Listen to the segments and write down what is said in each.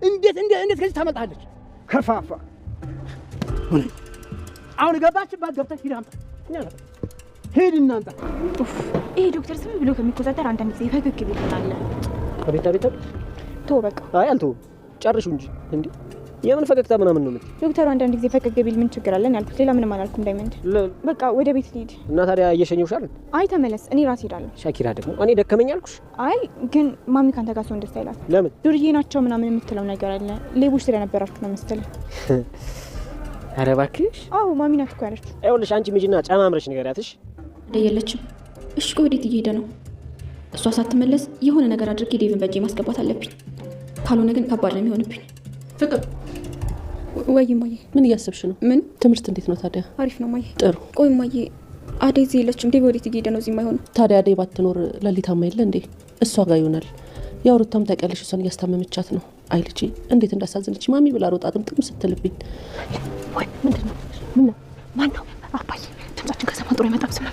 እንዴት ከዚህ ታመጣለች? ከርፋፋ አሁን ገባችባት። ገብተሽ ሂድ አምጣ። ሂድ እናንተ። ይሄ ዶክተር ስም ብሎ ከሚቆጣጠር አንዳንድ ጊዜ ፈገግ ይልናል። አቤት ተው በቃ። አይ አልተውም፣ ጨርሹ እንጂ እንዴ የምን ፈገግታ ምናምን ነው? ዶክተሩ አንዳንድ ጊዜ ፈገግ ቢል ምን ችግር አለን ያልኩት፣ ሌላ ምንም አላልኩም። ዳይመንድ በቃ ወደ ቤት ልሂድ። እና ታዲያ እየሸኘሁሽ አይደል? አይ ተመለስ፣ እኔ ራሴ ሄዳለሁ። ሻኪራ ደግሞ እኔ ደከመኝ አልኩሽ። አይ ግን ማሚ ካንተ ጋር ደስ አይላት። ለምን? ዱርዬ ናቸው ምናምን የምትለው ነገር አለ። ሌቦች ስለነበራችሁ ነው መሰለኝ። ኧረ እባክሽ። አዎ ማሚ ናት እኮ ያለችው። ይኸውልሽ አንቺ ምጅና ጨማምረሽ ንገሪያትሽ። የለችም። እሺ ቆይ ወዴት እየሄደ ነው? እሷ ሳትመለስ የሆነ ነገር አድርጌ ዴቭን በእጄ ማስገባት አለብኝ። ካልሆነ ግን ከባድ ነው የሚሆንብኝ። ፍቅር ወይ ማዬ፣ ምን እያሰብሽ ነው? ምን ትምህርት እንዴት ነው ታዲያ? አሪፍ ነው ማዬ። ጥሩ። ቆይ ማዬ፣ አደይ እዚህ የለችም። ዴቭ ወዴት እየሄደ ነው? እዚህ የማይሆነው ታዲያ አደይ ባትኖር ለሊታማ የለ እንዴ? እሷ ጋር ይሆናል። ያው ሩታም ታውቂያለሽ፣ እሷን እያስታመመቻት ነው። አይ ልጄ እንዴት እንዳሳዘነች ማሚ ብላ ሮጣ ጥምጥም ስትልብኝ። ወይ ምንድን ነው? ምን ነው? ማን ነው? አባዬ ድምጻችን ከሰማ ጥሩ አይመጣም። ስማ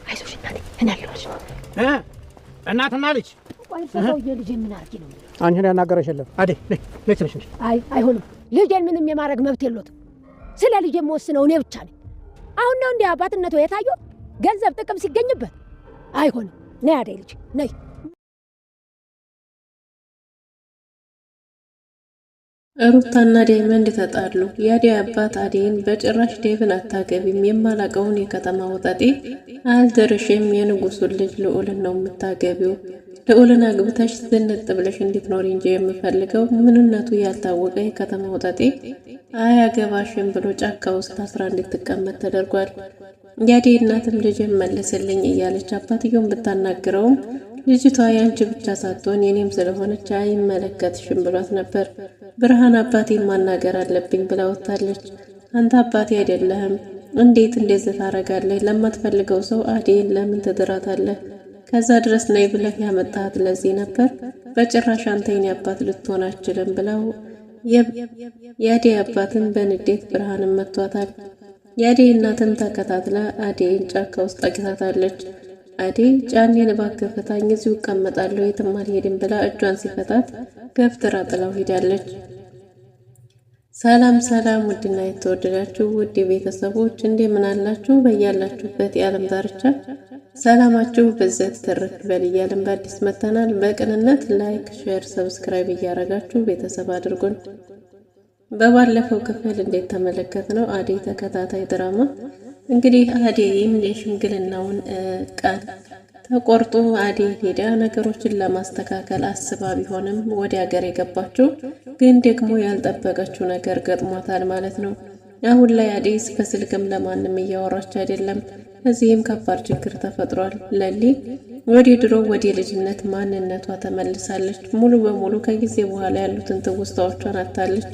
አይዞሽ እናቴ፣ እኔ አለሁልሽ። እናትና ልጅ ቆይ ሰውዬ ልጅ ምን አርጊ ነው? አንቺን ያናገረሽ የለም። አዴ ነይ ትንሽ ነሽ። አይ አይሆንም። ልጄን ምንም የማድረግ መብት የለውም። ስለ ልጄ የምወስነው እኔ ብቻ ነኝ። አሁን ነው እንደ አባትነቱ የታየው ገንዘብ ጥቅም ሲገኝበት አይሆንም። ነይ አደይ ልጅ ነይ። ሩታና ዳይመንድ ተጣሉ። የአደይ አባት አደይን በጭራሽ ዴቭን አታገቢም፣ የማላቀውን የከተማ ወጣጤ አልደረሽም፣ የንጉሱን ልጅ ልዑልን ነው የምታገቢው። ልዑልን አግብተሽ ዝንጥ ብለሽ እንድትኖሪ እንጂ የምፈልገው ምንነቱ ያልታወቀ የከተማ ወጣጤ አያገባሽም ብሎ ጫካ ውስጥ አስራ እንድትቀመጥ ተደርጓል። የአደይ እናትም ልጅን መልስልኝ እያለች አባትየውን ብታናግረውም ልጅቷ ያንቺ ብቻ ሳትሆን የኔም ስለሆነች አይመለከትሽም ብሏት ነበር። ብርሃን አባቴን ማናገር አለብኝ ብላ ወጣለች። አንተ አባቴ አይደለህም፣ እንዴት እንደዚህ ታረጋለህ? ለማትፈልገው ሰው አደይን ለምን ትድራታለህ? ከዛ ድረስ ነይ ብለህ ያመጣት ለዚህ ነበር። በጭራሽ አንተ የኔ አባት ልትሆን አትችልም ብለው የአደይ አባትን በንዴት ብርሃንን መቷታል። የአደይ እናትም ተከታትላ አደይን ጫካ ውስጥ አግታታለች። አደይ ጫኔን እባክህ ፍታኝ፣ እዚሁ እቀመጣለሁ የትም አልሄድም ብላ እጇን ሲፈታት ገፍትራ ጥላው ሄዳለች። ሰላም ሰላም፣ ውድና የተወደዳችሁ ውድ ቤተሰቦች እንደምን አላችሁ? በያላችሁበት የዓለም ዳርቻ ሰላማችሁ በዘት ተረፍ ይበል እያልን በአዲስ መተናል። በቅንነት ላይክ፣ ሼር፣ ሰብስክራይብ እያረጋችሁ ቤተሰብ አድርጉን። በባለፈው ክፍል እንዴት ተመለከትነው አደይ ተከታታይ ድራማ እንግዲህ አደይም የሽምግልናውን ቀን ተቆርጦ አደይ ሄዳ ነገሮችን ለማስተካከል አስባ ቢሆንም ወደ ሀገር የገባችው ግን ደግሞ ያልጠበቀችው ነገር ገጥሟታል ማለት ነው። አሁን ላይ አደይ በስልክም ለማንም እያወራች አይደለም። እዚህም ከባድ ችግር ተፈጥሯል። ለሊ ወደ ድሮ ወደ ልጅነት ማንነቷ ተመልሳለች። ሙሉ በሙሉ ከጊዜ በኋላ ያሉትን ትውስታዎቿን አታለች።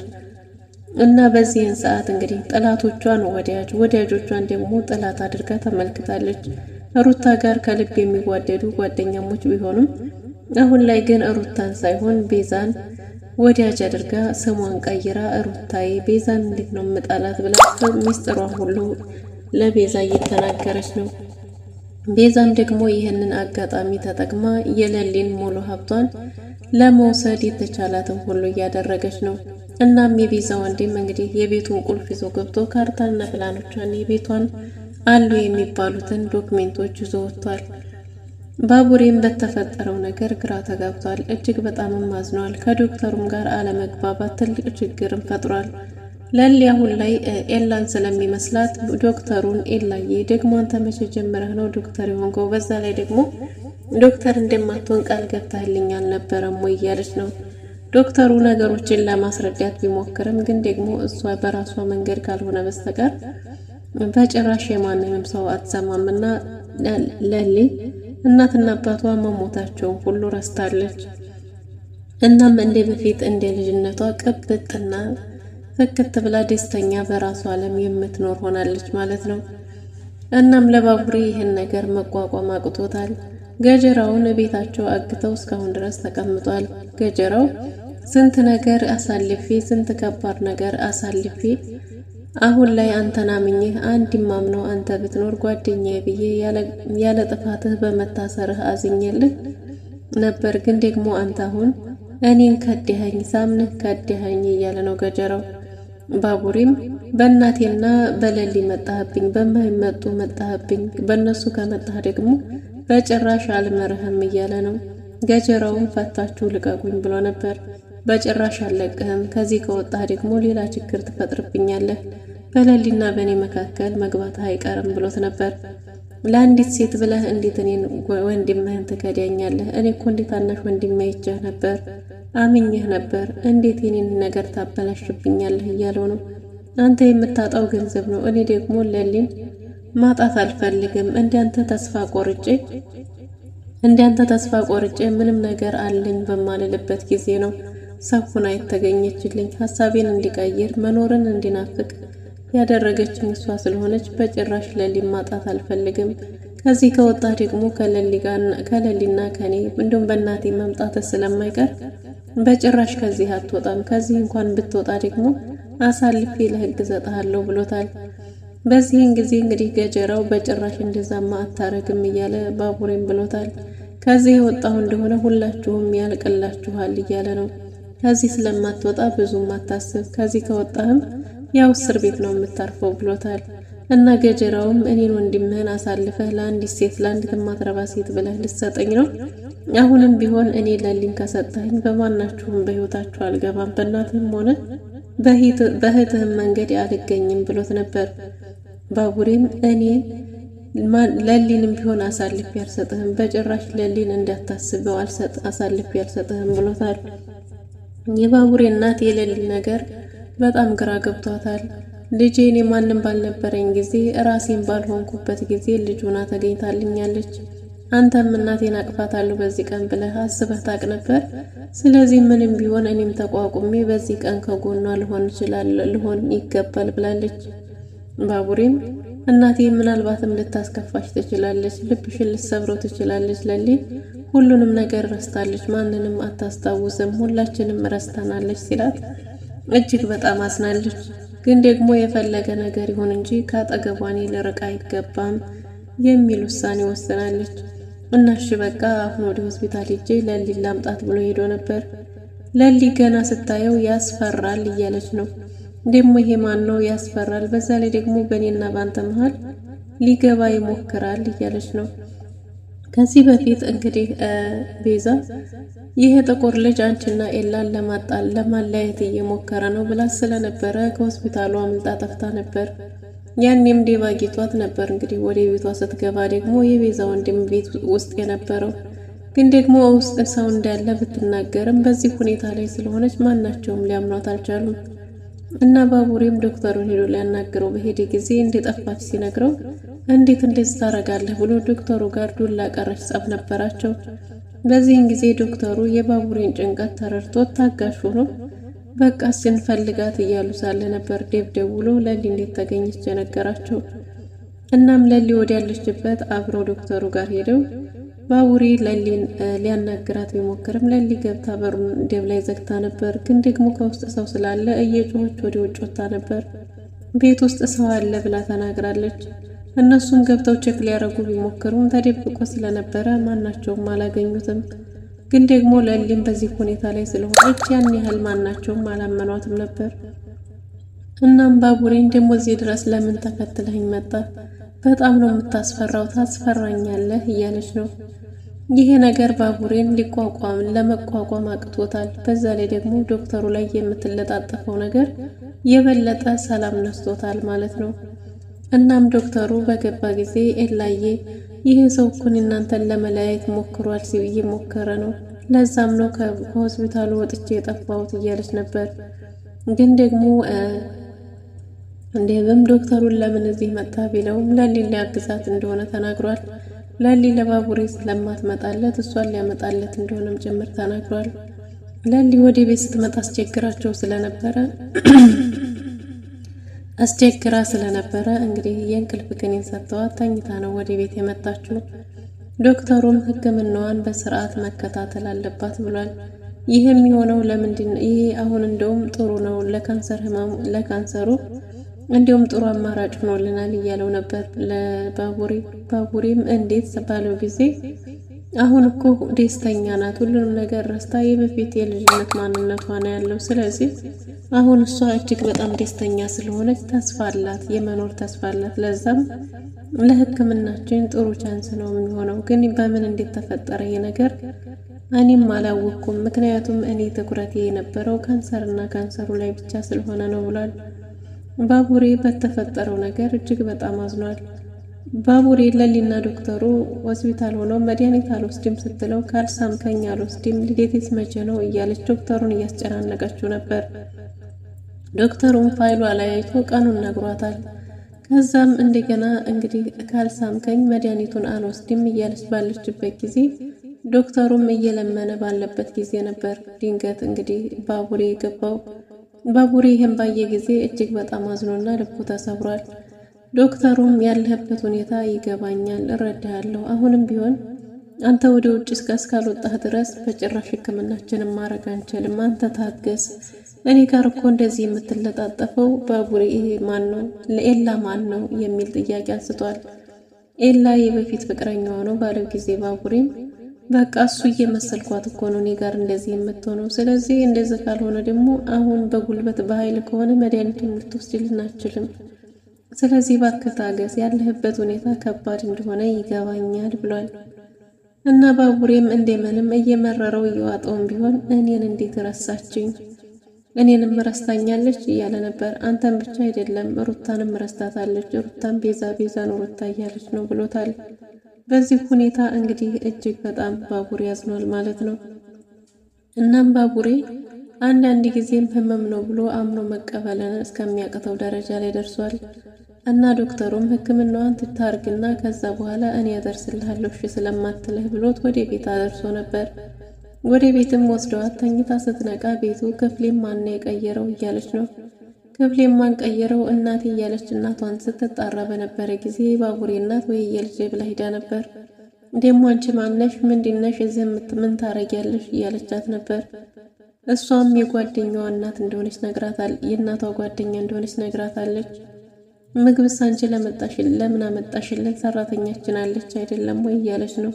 እና በዚህን ሰዓት እንግዲህ ጠላቶቿን ወዳጆቿን ደግሞ ጠላት አድርጋ ተመልክታለች። ሩታ ጋር ከልብ የሚዋደዱ ጓደኛሞች ቢሆኑም አሁን ላይ ግን ሩታን ሳይሆን ቤዛን ወዳጅ አድርጋ ስሟን ቀይራ ሩታዬ ቤዛን እንዴት ነው የምጣላት ብላ ሚስጥሯን ሁሉ ለቤዛ እየተናገረች ነው። ቤዛም ደግሞ ይህንን አጋጣሚ ተጠቅማ የለሊን ሙሉ ሀብቷን ለመውሰድ የተቻላትን ሁሉ እያደረገች ነው። እናም የቤዛ ወንድም እንግዲህ የቤቱን ቁልፍ ይዞ ገብቶ ካርታና ፕላኖቿን የቤቷን አሉ የሚባሉትን ዶክሜንቶች ይዞ ወጥቷል። ባቡሬም በተፈጠረው ነገር ግራ ተጋብቷል። እጅግ በጣም አዝኗል። ከዶክተሩም ጋር አለመግባባት ትልቅ ችግርን ፈጥሯል። ለሊ አሁን ላይ ኤላን ስለሚመስላት ዶክተሩን ኤላዬ ደግሞ አንተ መቼ ጀምረህ ነው ዶክተር የሆንከው? በዛ ላይ ደግሞ ዶክተር እንደማትሆን ቃል ገብተህልኝ አልነበረም ወይ እያለች ነው። ዶክተሩ ነገሮችን ለማስረዳት ቢሞክርም ግን ደግሞ እሷ በራሷ መንገድ ካልሆነ በስተቀር በጭራሽ የማንንም ሰው አትሰማምና ለሊ እናትና አባቷ መሞታቸውን ሁሉ ረስታለች። እናም እንደ በፊት እንደ ልጅነቷ ቅብጥና ፍክት ብላ ደስተኛ በራሷ ዓለም የምትኖር ሆናለች ማለት ነው። እናም ለባቡሬ ይህን ነገር መቋቋም አቅቶታል። ገጀራውን ቤታቸው አግተው እስካሁን ድረስ ተቀምጧል። ገጀራው ስንት ነገር አሳልፌ ስንት ከባድ ነገር አሳልፌ አሁን ላይ አንተን አምኜህ አንድ ማምነው አንተ ብትኖር ጓደኛዬ ብዬ ያለ ጥፋትህ በመታሰርህ አዝኜልህ ነበር። ግን ደግሞ አንተ አሁን እኔን ከድኸኝ ሳምንህ ከድኸኝ እያለ ነው ገጀራው። ባቡሬም በእናቴና በለሊ መጣህብኝ፣ በማይመጡ መጣህብኝ፣ በእነሱ ከመጣህ ደግሞ በጭራሽ አልመርህም እያለ ነው። ገጀራውን ፈታችሁ ልቀቁኝ ብሎ ነበር። በጭራሽ አልለቅህም፣ ከዚህ ከወጣህ ደግሞ ሌላ ችግር ትፈጥርብኛለህ፣ በለሊና በእኔ መካከል መግባትህ አይቀርም ብሎት ነበር። ለአንዲት ሴት ብለህ እንዴት እኔን ወንድምህን ትከዳኛለህ? እኔ እኮ እንዴት ታናሽ ወንድሜ አይቼህ ነበር፣ አምኜህ ነበር፣ እንዴት የኔን ነገር ታበላሽብኛለህ እያለው ነው። አንተ የምታጣው ገንዘብ ነው፣ እኔ ደግሞ ለሊን ማጣት አልፈልግም። እንዳንተ ተስፋ ቆርጬ ምንም ነገር አለኝ በማልልበት ጊዜ ነው ሰፉና የተገኘችልኝ። ሀሳቤን እንዲቀይር መኖርን እንዲናፍቅ ያደረገችኝ እሷ ስለሆነች በጭራሽ ለሊን ማጣት አልፈልግም። ከዚህ ከወጣ ደግሞ ከለሊና ከኔ እንዲሁም በእናቴ መምጣት ስለማይቀር በጭራሽ ከዚህ አትወጣም። ከዚህ እንኳን ብትወጣ ደግሞ አሳልፌ ለሕግ እሰጥሃለሁ ብሎታል። በዚህን ጊዜ እንግዲህ ገጀራው በጭራሽ እንደዛማ አታረግም እያለ ባቡሬም ብሎታል። ከዚህ የወጣሁ እንደሆነ ሁላችሁም ያልቅላችኋል እያለ ነው። ከዚህ ስለማትወጣ ብዙም አታስብ፣ ከዚህ ከወጣህም ያው እስር ቤት ነው የምታርፈው ብሎታል። እና ገጀራውም እኔን ወንድምህን አሳልፈህ ለአንዲት ሴት ለአንዲት ማትረባ ሴት ብለህ ልትሰጠኝ ነው? አሁንም ቢሆን እኔ ለሊን ከሰጠኸኝ በማናችሁም በህይወታችሁ አልገባም፣ በእናትህም ሆነ በእህትህም መንገድ አልገኝም ብሎት ነበር። ባቡሬም እኔ ለሊንም ቢሆን አሳልፌ አልሰጥህም፣ በጭራሽ ለሊን እንዳታስበው አሳልፌ አልሰጥህም ብሎታል። የባቡሬ እናት የለሊ ነገር በጣም ግራ ገብቷታል። ልጄ እኔ ማንም ባልነበረኝ ጊዜ ራሴን ባልሆንኩበት ጊዜ ልጁና ተገኝታልኛለች። አንተም እናቴን አቅፋታለሁ በዚህ ቀን ብለህ አስበህ ታውቅ ነበር? ስለዚህ ምንም ቢሆን እኔም ተቋቁሜ በዚህ ቀን ከጎኗ ልሆን ይገባል ብላለች። ባቡሬም እናቴ ምናልባትም ልታስከፋሽ ትችላለች፣ ልብሽን ልትሰብረው ትችላለች። ለሊ ሁሉንም ነገር ረስታለች፣ ማንንም አታስታውስም፣ ሁላችንም ረስተናለች ሲላት እጅግ በጣም አዝናለች። ግን ደግሞ የፈለገ ነገር ይሁን እንጂ ከአጠገቧ እኔ ልርቅ አይገባም የሚል ውሳኔ ወስናለች። እናሽ በቃ አሁን ወደ ሆስፒታል ሄጄ ለሊን ላምጣት ብሎ ሄዶ ነበር። ለሊ ገና ስታየው ያስፈራል እያለች ነው። ደግሞ ይሄ ማን ነው ያስፈራል፣ በዛ ላይ ደግሞ በእኔና ባንተ መሃል ሊገባ ይሞክራል እያለች ነው። ከዚህ በፊት እንግዲህ ቤዛ ይሄ ጥቁር ልጅ አንቺና ኤላን ለማለያየት እየሞከረ ነው ብላ ስለነበረ ከሆስፒታሉ አምልጣ ጠፍታ ነበር። ያኔም ዴባ ጌቷት ነበር። እንግዲህ ወደ ቤቷ ስትገባ ደግሞ የቤዛ ወንድም ቤት ውስጥ የነበረው ግን ደግሞ ውስጥ ሰው እንዳለ ብትናገርም በዚህ ሁኔታ ላይ ስለሆነች ማናቸውም ሊያምኗት አልቻሉም። እና ባቡሬም ዶክተሩን ሄዶ ሊያናግረው በሄደ ጊዜ እንደጠፋች ሲነግረው እንዴት እንደዚህ ታረጋለህ ብሎ ዶክተሩ ጋር ዱላ ቀረሽ ጸብ ነበራቸው። በዚህን ጊዜ ዶክተሩ የባቡሬን ጭንቀት ተረድቶት ታጋሽ ሆኖ በቃ ስንፈልጋት እያሉ ሳለ ነበር ዴቭ ደውሎ ለሊ እንዴት ተገኘች የነገራቸው። እናም ለሊ ወዲያለችበት አብረው ዶክተሩ ጋር ሄደው ባቡሬ ለሊን ሊያናግራት ቢሞክርም ለሊ ገብታ በሩን ዴቭ ላይ ዘግታ ነበር። ግን ደግሞ ከውስጥ ሰው ስላለ እየጮኸች ወደ ውጭ ወጣ ነበር። ቤት ውስጥ ሰው አለ ብላ ተናግራለች። እነሱም ገብተው ቼክ ሊያረጉ ቢሞክሩም ተደብቆ ስለነበረ ማናቸውም አላገኙትም። ግን ደግሞ ለሊም በዚህ ሁኔታ ላይ ስለሆነች ያን ያህል ማናቸውም አላመኗትም ነበር። እናም ባቡሬን ደግሞ እዚህ ድረስ ለምን ተከትለኝ መጣ? በጣም ነው የምታስፈራው፣ ታስፈራኛለህ እያለች ነው። ይሄ ነገር ባቡሬን ለመቋቋም አቅቶታል። በዛ ላይ ደግሞ ዶክተሩ ላይ የምትለጣጠፈው ነገር የበለጠ ሰላም ነስቶታል ማለት ነው። እናም ዶክተሩ በገባ ጊዜ ኤላዬ ይሄ ሰው እኮ እናንተን ለመለያየት ሞክሯል ሲብዬ ሞከረ ነው፣ ለዛም ነው ከሆስፒታሉ ወጥቼ የጠፋሁት እያለች ነበር። ግን ደግሞ እንደም ዶክተሩን ለምን እዚህ መጣ ቢለውም ለሊ ሊያግዛት እንደሆነ ተናግሯል። ለሊ ለባቡሬ ስለማትመጣለት እሷን ሊያመጣለት እንደሆነም ጭምር ተናግሯል። ለሊ ወደ ቤት ስትመጣ አስቸግራ ስለነበረ እንግዲህ የእንቅልፍ ክኒን ሰጥተዋት ተኝታ ነው ወደ ቤት የመጣችው። ዶክተሩም ሕክምናዋን በስርዓት መከታተል አለባት ብሏል። ይህ የሚሆነው ለምንድን ነው? ይሄ አሁን እንደውም ጥሩ ነው ለካንሰሩ እንዲሁም ጥሩ አማራጭ ሆኖልናል እያለው ነበር ለባቡሬ። ባቡሬም እንዴት ባለው ጊዜ አሁን እኮ ደስተኛ ናት። ሁሉንም ነገር ረስታ የበፊት የልጅነት ማንነቷ ነው ያለው። ስለዚህ አሁን እሷ እጅግ በጣም ደስተኛ ስለሆነች ተስፋ አላት፣ የመኖር ተስፋ አላት። ለዛም ለሕክምናችን ጥሩ ቻንስ ነው የሚሆነው። ግን በምን እንዴት ተፈጠረ ይሄ ነገር እኔም አላወቅኩም። ምክንያቱም እኔ ትኩረቴ የነበረው ካንሰርና ካንሰሩ ላይ ብቻ ስለሆነ ነው ብሏል። ባቡሬ በተፈጠረው ነገር እጅግ በጣም አዝኗል። ባቡሬ ለሊና ዶክተሩ ሆስፒታል ሆነው መድኃኒት አልወስድም ስትለው ካልሳምከኝ አልወስድም፣ ልዴቴስ መቼ ነው እያለች ዶክተሩን እያስጨናነቀችው ነበር። ዶክተሩም ፋይሏ ላይ አይቶ ቀኑን ነግሯታል። ከዛም እንደገና እንግዲህ ካልሳምከኝ መድኃኒቱን አልወስድም እያለች ባለችበት ጊዜ ዶክተሩም እየለመነ ባለበት ጊዜ ነበር ድንገት እንግዲህ ባቡሬ የገባው። ባቡሬ ይህን ባየ ጊዜ እጅግ በጣም አዝኖና ልቡ ተሰብሯል። ዶክተሩም ያለህበት ሁኔታ ይገባኛል፣ እረዳሃለሁ። አሁንም ቢሆን አንተ ወደ ውጭ እስካልወጣህ ድረስ በጭራሽ ሕክምናችንን ማድረግ አንችልም። አንተ ታገስ። እኔ ጋር እኮ እንደዚህ የምትለጣጠፈው ባቡሬ ማን ነው? ለኤላ ማን ነው የሚል ጥያቄ አንስቷል። ኤላ የበፊት ፍቅረኛዋ ነው ባለው ጊዜ ባቡሬም በቃ እሱ እየመሰልኳት እኮ ነው እኔ ጋር እንደዚህ የምትሆነው። ስለዚህ እንደዚህ ካልሆነ ደግሞ አሁን በጉልበት በኃይል ከሆነ መድኃኒቱን ልትወስድልን አትችልም። ስለዚህ እባክህ ታገስ፣ ያለህበት ሁኔታ ከባድ እንደሆነ ይገባኛል ብሏል። እና ባቡሬም እንደምንም እየመረረው እየዋጠውም ቢሆን እኔን እንዴት ረሳችኝ፣ እኔንም ረስታኛለች እያለ ነበር። አንተም ብቻ አይደለም ሩታንም ረስታታለች፣ ሩታን ቤዛ ነው ሩታ እያለች ነው ብሎታል። በዚህ ሁኔታ እንግዲህ እጅግ በጣም ባቡሬ ያዝኗል ማለት ነው። እናም ባቡሬ አንዳንድ ጊዜም ህመም ነው ብሎ አምኖ መቀበልን እስከሚያቅተው ደረጃ ላይ ደርሷል። እና ዶክተሩም ሕክምናዋን ትታርግና ከዛ በኋላ እኔ ያደርስልሃለሁ እሺ ስለማትልህ ብሎት ወደ ቤት አደርሶ ነበር። ወደ ቤትም ወስደዋት ተኝታ ስትነቃ ቤቱ ክፍሌም ማን የቀየረው እያለች ነው። ክፍሌም ማን ቀየረው እናቴ እያለች እናቷን ስትጣራ በነበረ ጊዜ ባቡሬ እናት ወይ የልጄ ብላ ሂዳ ነበር። ደሞ አንቺ ማነሽ? ምንድነሽ? እዚህ ምን ታረጊያለሽ? እያለቻት ነበር። እሷም የጓደኛዋ እናት እንደሆነች ነግራታል። የእናቷ ጓደኛ እንደሆነች ነግራታለች። ምግብስ አንቺ ለምን አመጣሽልን? ሰራተኛችን አለች አይደለም ወይ እያለች ነው።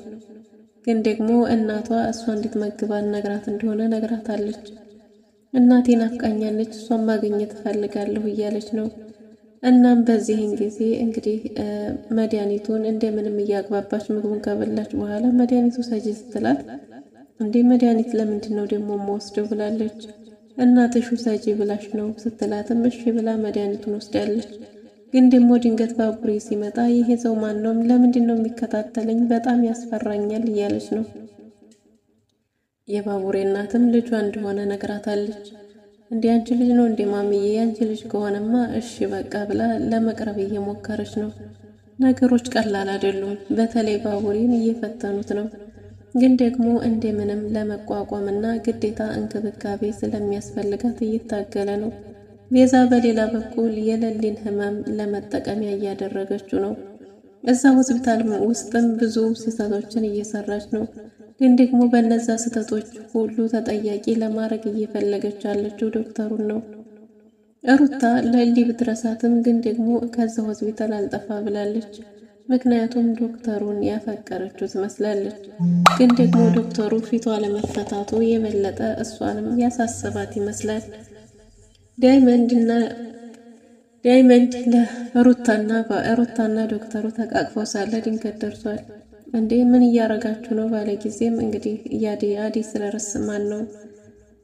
ግን ደግሞ እናቷ እሷ እንድትመግባን ነግራት እንደሆነ ነግራታለች። እናቴ ናፍቃኛለች፣ እሷን ማግኘት እፈልጋለሁ እያለች ነው። እናም በዚህን ጊዜ እንግዲህ መድኃኒቱን እንደምንም እያግባባች ምግቡን ከበላች በኋላ መድኃኒቱ ሰጂ ስትላት እንዴ መድኃኒት ለምንድን ነው ደግሞ የምወስደው ብላለች። እናትሽ ሰጂ ብላሽ ነው ስትላትም እሺ ብላ መድኃኒቱን ወስዳለች። ግን ደግሞ ድንገት ባቡሬ ሲመጣ ይሄ ሰው ማን ነው? ለምንድን ነው የሚከታተለኝ? በጣም ያስፈራኛል እያለች ነው። የባቡሬ እናትም ልጇ እንደሆነ ነግራታለች። እንዴ አንቺ ልጅ ነው እንዴ ማሚዬ? ያንቺ ልጅ ከሆነማ እሺ በቃ ብላ ለመቅረብ እየሞከረች ነው። ነገሮች ቀላል አይደሉም። በተለይ ባቡሬን እየፈተኑት ነው። ግን ደግሞ እንደምንም ለመቋቋምና ግዴታ እንክብካቤ ስለሚያስፈልጋት እየታገለ ነው። ቤዛ በሌላ በኩል የለሊን ህመም ለመጠቀሚያ እያደረገችው ነው። እዛ ሆስፒታል ውስጥም ብዙ ስህተቶችን እየሰራች ነው። ግን ደግሞ በነዛ ስህተቶች ሁሉ ተጠያቂ ለማድረግ እየፈለገች ያለችው ዶክተሩን ነው። ሩታ ለሊ ብትረሳትም ግን ደግሞ ከዛ ሆስፒታል አልጠፋ ብላለች። ምክንያቱም ዶክተሩን ያፈቀረችው ትመስላለች። ግን ደግሞ ዶክተሩ ፊቷ ለመፈታቱ የበለጠ እሷንም ያሳሰባት ይመስላል። ዳይመንድ ለሩታና ዶክተሩ ተቃቅፈው ሳለ ድንገት ደርሷል። እንዴ ምን እያረጋችሁ ነው ባለ ጊዜም እንግዲህ አዲ ስለረስ ማን ነው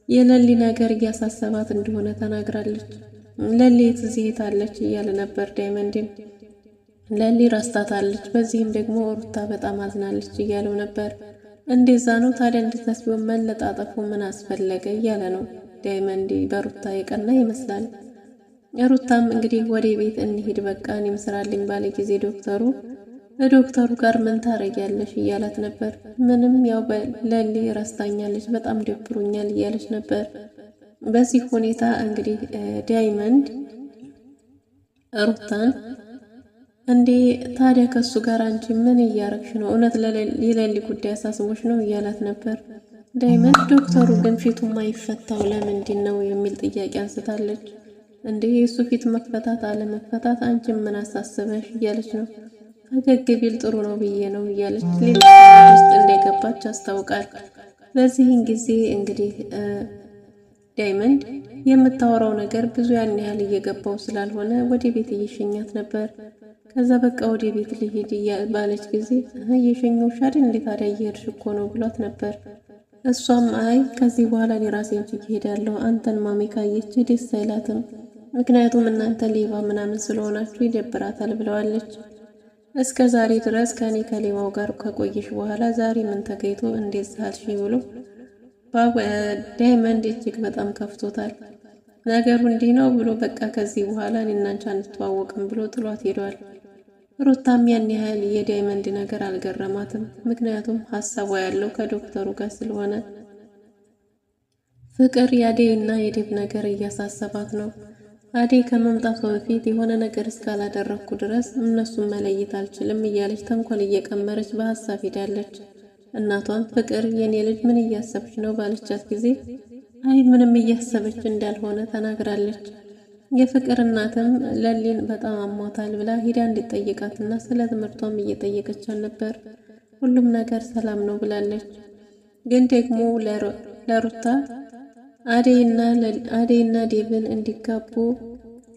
የለሊ ነገር እያሳሰባት እንደሆነ ተናግራለች። ለሊ ትዝሄታለች እያለ ነበር። ዳይመንድም ለሊ ረስታታለች፣ በዚህም ደግሞ ሩታ በጣም አዝናለች እያለው ነበር። እንደዛ ነው ታዲያ እንድታስቢው መለጣጠፉ ምን አስፈለገ እያለ ነው። ዳይመንድ በሩታ የቀና ይመስላል። ሩታም እንግዲህ ወደ ቤት እንሂድ በቃ እኔም ስራልኝ ባለ ጊዜ ዶክተሩ ጋር ምን ታረጊያለሽ እያላት ነበር። ምንም ያው ለሊ ረስታኛለች፣ በጣም ደብሮኛል እያለች ነበር። በዚህ ሁኔታ እንግዲህ ዳይመንድ ሩታን እንዴ ታዲያ ከሱ ጋር አንቺ ምን እያረግሽ ነው? እውነት የለሊ ጉዳይ አሳስቦሽ ነው እያላት ነበር። ዳይመንድ ዶክተሩ ግን ፊቱ ማይፈታው ለምንድን ነው የሚል ጥያቄ አንስታለች። እንዴ የሱ ፊት መፈታት አለመፈታት አንቺ ምን አሳስበሽ እያለች ነው። ፈገግ ቢል ጥሩ ነው ብዬ ነው እያለች ሌላ ውስጥ እንደገባች አስታውቃል። በዚህን ጊዜ እንግዲህ ዳይመንድ የምታወራው ነገር ብዙ ያን ያህል እየገባው ስላልሆነ ወደ ቤት እየሸኛት ነበር። ከዛ በቃ ወደ ቤት ልሂድ ባለች ጊዜ እየሸኘሁሽ አይደል እንዴት ታዲያ እየሄድሽ እኮ ነው ብሏት ነበር። እሷም አይ ከዚህ በኋላ እኔ ራሴን ችዬ እሄዳለሁ፣ አንተን ማሚ ካየች ደስ አይላትም፣ ምክንያቱም እናንተ ሌባ ምናምን ስለሆናችሁ ይደብራታል ብለዋለች። እስከ ዛሬ ድረስ ከኔ ከሌባው ጋር ከቆየሽ በኋላ ዛሬ ምን ተገይቶ እንዴት ሳልሽ ብሎ ዳይመንድ እጅግ በጣም ከፍቶታል። ነገሩ እንዲህ ነው ብሎ በቃ ከዚህ በኋላ እኔና አንቺ አንተዋወቅም ብሎ ጥሏት ሄዷል። ሩታም ያን ያህል የዳይመንድ ነገር አልገረማትም። ምክንያቱም ሀሳቧ ያለው ከዶክተሩ ጋር ስለሆነ ፍቅር የአደይና የዴቭ ነገር እያሳሰባት ነው። አደይ ከመምጣቷ በፊት የሆነ ነገር እስካላደረኩ ድረስ እነሱን መለየት አልችልም እያለች ተንኮል እየቀመረች በሀሳብ ሄዳለች። እናቷም ፍቅር የኔ ልጅ ምን እያሰብች ነው ባለቻት ጊዜ አይ ምንም እያሰበች እንዳልሆነ ተናግራለች። የፍቅር እናትም ለሊን በጣም አሟታል ብላ ሂዳ እንድትጠይቃትና ስለ ትምህርቷም እየጠየቀቻት ነበር። ሁሉም ነገር ሰላም ነው ብላለች። ግን ደግሞ ለሩታ አደይና ዴቭን እንዲጋቡ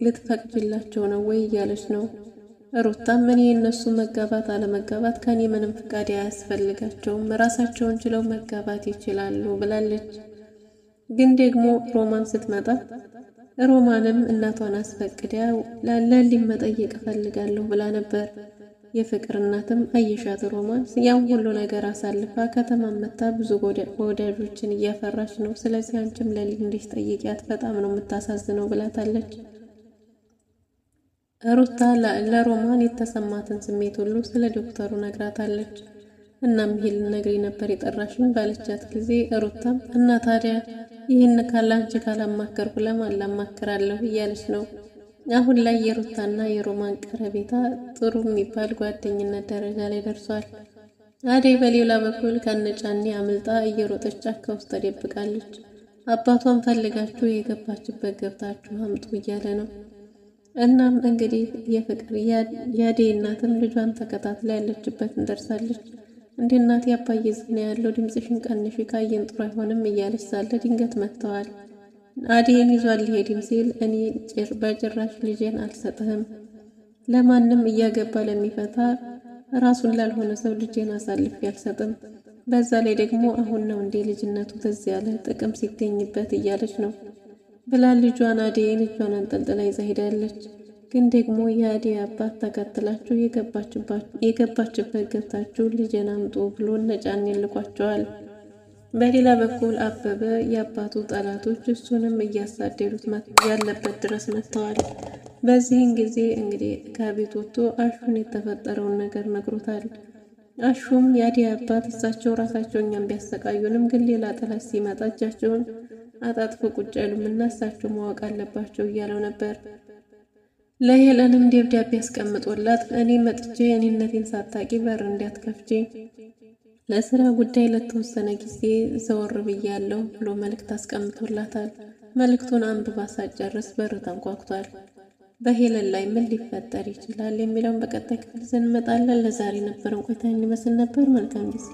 ልትፈቅጅላቸው ነው ወይ እያለች ነው። ሩታም ምን የእነሱ መጋባት አለመጋባት ከኔ ምንም ፍቃድ አያስፈልጋቸውም፣ ራሳቸውን ችለው መጋባት ይችላሉ ብላለች። ግን ደግሞ ሮማን ስትመጣ ሮማንም እናቷን አስፈቅዳ ለሊን መጠየቅ እፈልጋለሁ ብላ ነበር። የፍቅር እናትም አየሻት ሮማን ያው ሁሉ ነገር አሳልፋ ከተማ መታ ብዙ ወዳጆችን እያፈራች ነው። ስለዚህ አንቺም ለሊን እንዴት ጠይቂያት፣ በጣም ነው የምታሳዝነው ብላታለች። ሩታ ለሮማን የተሰማትን ስሜት ሁሉ ስለ ዶክተሩ ነግራታለች። እናም ይሄን ልነግሪ ነበር የጠራሽኝ ባለቻት ጊዜ ሩታም እና ታዲያ ይህን ካላንቺ ካላማከርኩ ለማን ላማክራለሁ እያለች ነው። አሁን ላይ የሩታና የሮማን ቀረቤታ ጥሩ የሚባል ጓደኝነት ደረጃ ላይ ደርሷል። አደይ በሌላ በኩል ከነጫኔ አምልጣ እየሮጠች ጫካ ውስጥ ተደብቃለች። አባቷን ፈልጋችሁ የገባችበት ገብታችሁ አምጡ እያለ ነው። እናም እንግዲህ የፍቅር የአደይ እናትም ልጇን ተከታትላ ያለችበትን ደርሳለች። እንደ እናቴ አባዬ ዝና ያለው ድምፅሽን ቀንሽ ካየን ጥሩ አይሆንም እያለች ሳለ ድንገት መጥተዋል። አደይን ይዟል ሊሄድም ሲል እኔ በጭራሽ ልጄን አልሰጥህም፣ ለማንም እያገባ ለሚፈታ ራሱን ላልሆነ ሰው ልጄን አሳልፌ አልሰጥም፣ በዛ ላይ ደግሞ አሁን ነው እንዴ ልጅነቱ ትዝ ያለ ጥቅም ሲገኝበት እያለች ነው ብላ ልጇን አደይን እጇን አንጠልጥላ ይዛ ሄዳለች። ግን ደግሞ የአደይ አባት ተከትላችሁ የገባችበት ገብታችሁ ልጄን አምጡ ብሎ ነጫኔ ልኳቸዋል። በሌላ በኩል አበበ የአባቱ ጠላቶች እሱንም እያሳደዱት ያለበት ድረስ መጥተዋል። በዚህን ጊዜ እንግዲህ ከቤት ወጥቶ አሹን የተፈጠረውን ነገር ነግሮታል። አሹም የአደይ አባት እሳቸው ራሳቸው እኛም ቢያሰቃዩንም ግን ሌላ ጠላት ሲመጣ እጃቸውን አጣጥፎ ቁጭ ያሉምና እሳቸው ማወቅ አለባቸው እያለው ነበር። ለሄለንም ደብዳቤ ያስቀምጦላት እኔ መጥቼ እኔነቴን ሳታቂ በር እንዲያትከፍቼ ለስራ ጉዳይ ለተወሰነ ጊዜ ዘወር ብያለሁ ብሎ መልእክት አስቀምጦላታል። መልእክቱን አንብባ ሳትጨርስ በር ተንኳኩቷል። በሄለን ላይ ምን ሊፈጠር ይችላል የሚለውን በቀጣይ ክፍል እንመጣለን። ለዛሬ ነበረን ቆይታ ይመስል ነበር። መልካም ጊዜ